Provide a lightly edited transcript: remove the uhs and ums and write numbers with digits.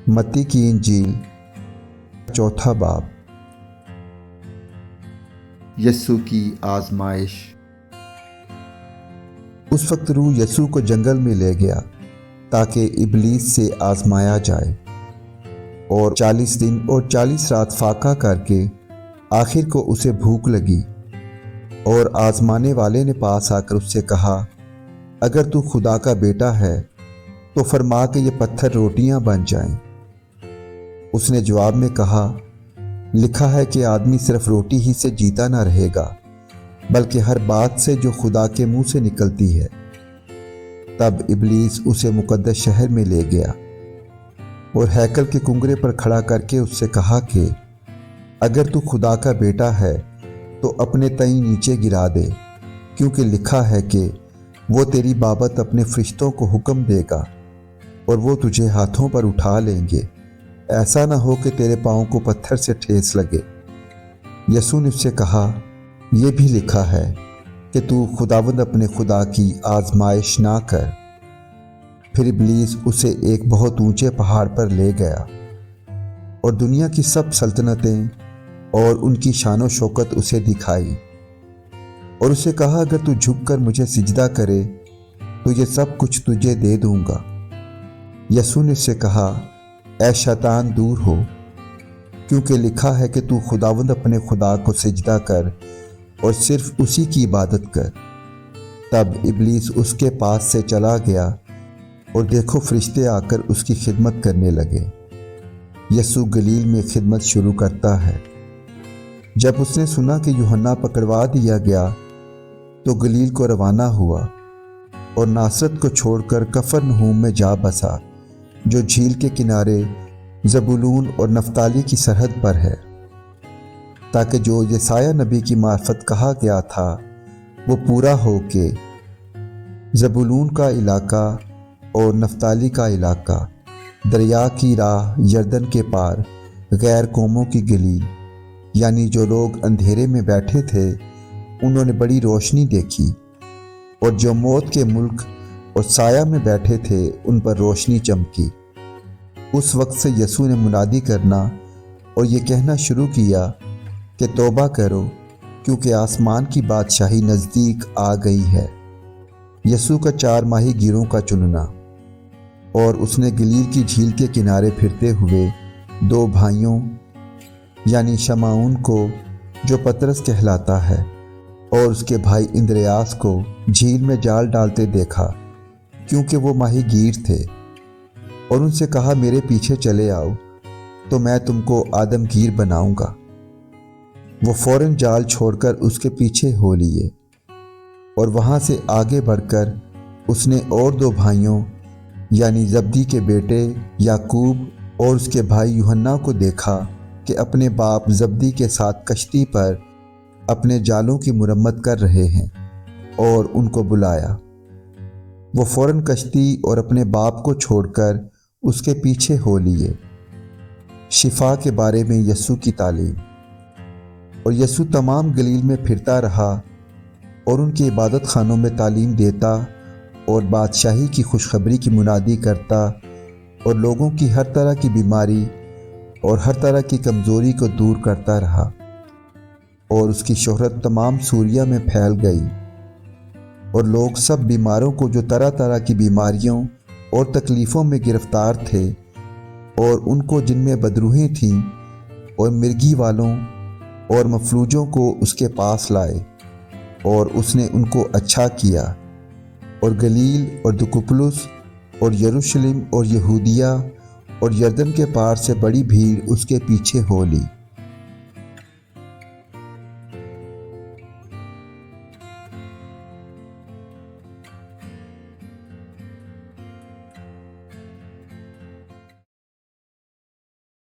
متی کی انجیل چوتھا باب۔ یسوع کی آزمائش۔ اس وقت روح یسوع کو جنگل میں لے گیا تاکہ ابلیس سے آزمایا جائے، اور 40 دن اور 40 رات فاقہ کر کے آخر کو اسے بھوک لگی، اور آزمانے والے نے پاس آ کر اس سے کہا، اگر تو خدا کا بیٹا ہے تو فرما کہ یہ پتھر روٹیاں بن جائیں۔ اس نے جواب میں کہا، لکھا ہے کہ آدمی صرف روٹی ہی سے جیتا نہ رہے گا بلکہ ہر بات سے جو خدا کے منہ سے نکلتی ہے۔ تب ابلیس اسے مقدس شہر میں لے گیا اور ہیکل کے کنگرے پر کھڑا کر کے اس سے کہا کہ اگر تو خدا کا بیٹا ہے تو اپنے تئیں نیچے گرا دے، کیونکہ لکھا ہے کہ وہ تیری بابت اپنے فرشتوں کو حکم دے گا اور وہ تجھے ہاتھوں پر اٹھا لیں گے، ایسا نہ ہو کہ تیرے پاؤں کو پتھر سے ٹھیس لگے۔ یسوع نے اس سے کہا، یہ بھی لکھا ہے کہ تو خداوند اپنے خدا کی آزمائش نہ کر۔ پھر ابلیس اسے ایک بہت اونچے پہاڑ پر لے گیا اور دنیا کی سب سلطنتیں اور ان کی شان و شوکت اسے دکھائی، اور اسے کہا، اگر تو جھک کر مجھے سجدہ کرے تو یہ سب کچھ تجھے دے دوں گا۔ یسوع نے اس سے کہا، اے شیطان دور ہو، کیونکہ لکھا ہے کہ تو خداوند اپنے خدا کو سجدہ کر اور صرف اسی کی عبادت کر۔ تب ابلیس اس کے پاس سے چلا گیا، اور دیکھو فرشتے آ کر اس کی خدمت کرنے لگے۔ یسوع گلیل میں خدمت شروع کرتا ہے۔ جب اس نے سنا کہ یوحنا پکڑوا دیا گیا تو گلیل کو روانہ ہوا اور ناصرت کو چھوڑ کر کفرنہوم میں جا بسا، جو جھیل کے کنارے زبولون اور نفتالی کی سرحد پر ہے، تاکہ جو یسایہ نبی کی معرفت کہا گیا تھا وہ پورا ہو کہ زبولون کا علاقہ اور نفتالی کا علاقہ، دریا کی راہ یردن کے پار، غیر قوموں کی گلی، یعنی جو لوگ اندھیرے میں بیٹھے تھے انہوں نے بڑی روشنی دیکھی، اور جو موت کے ملک اور سایہ میں بیٹھے تھے ان پر روشنی چمکی۔ اس وقت سے یسوع نے منادی کرنا اور یہ کہنا شروع کیا کہ توبہ کرو، کیونکہ آسمان کی بادشاہی نزدیک آ گئی ہے۔ یسوع کا 4 ماہی گیروں کا چننا۔ اور اس نے گلیل کی جھیل کے کنارے پھرتے ہوئے 2 بھائیوں یعنی شمعون کو، جو پطرس کہلاتا ہے، اور اس کے بھائی اندریاس کو جھیل میں جال ڈالتے دیکھا، کیونکہ وہ ماہی گیر تھے، اور ان سے کہا، میرے پیچھے چلے آؤ تو میں تم کو آدم گیر بناؤں گا۔ وہ فوراً جال چھوڑ کر اس کے پیچھے ہو لیے، اور وہاں سے آگے بڑھ کر اس نے اور 2 بھائیوں یعنی زبدی کے بیٹے یعقوب اور اس کے بھائی یوحنا کو دیکھا کہ اپنے باپ زبدی کے ساتھ کشتی پر اپنے جالوں کی مرمت کر رہے ہیں، اور ان کو بلایا۔ وہ فوراً کشتی اور اپنے باپ کو چھوڑ کر اس کے پیچھے ہو لیے۔ شفا کے بارے میں یسوع کی تعلیم۔ اور یسوع تمام گلیل میں پھرتا رہا اور ان کے عبادت خانوں میں تعلیم دیتا اور بادشاہی کی خوشخبری کی منادی کرتا، اور لوگوں کی ہر طرح کی بیماری اور ہر طرح کی کمزوری کو دور کرتا رہا، اور اس کی شہرت تمام سوریہ میں پھیل گئی، اور لوگ سب بیماروں کو جو طرح طرح کی بیماریوں اور تکلیفوں میں گرفتار تھے، اور ان کو جن میں بدروحیں تھیں اور مرگی والوں اور مفلوجوں کو اس کے پاس لائے، اور اس نے ان کو اچھا کیا۔ اور گلیل اور دکپلس اور یروشلم اور یہودیہ اور یردن کے پار سے بڑی بھیڑ اس کے پیچھے ہو لی۔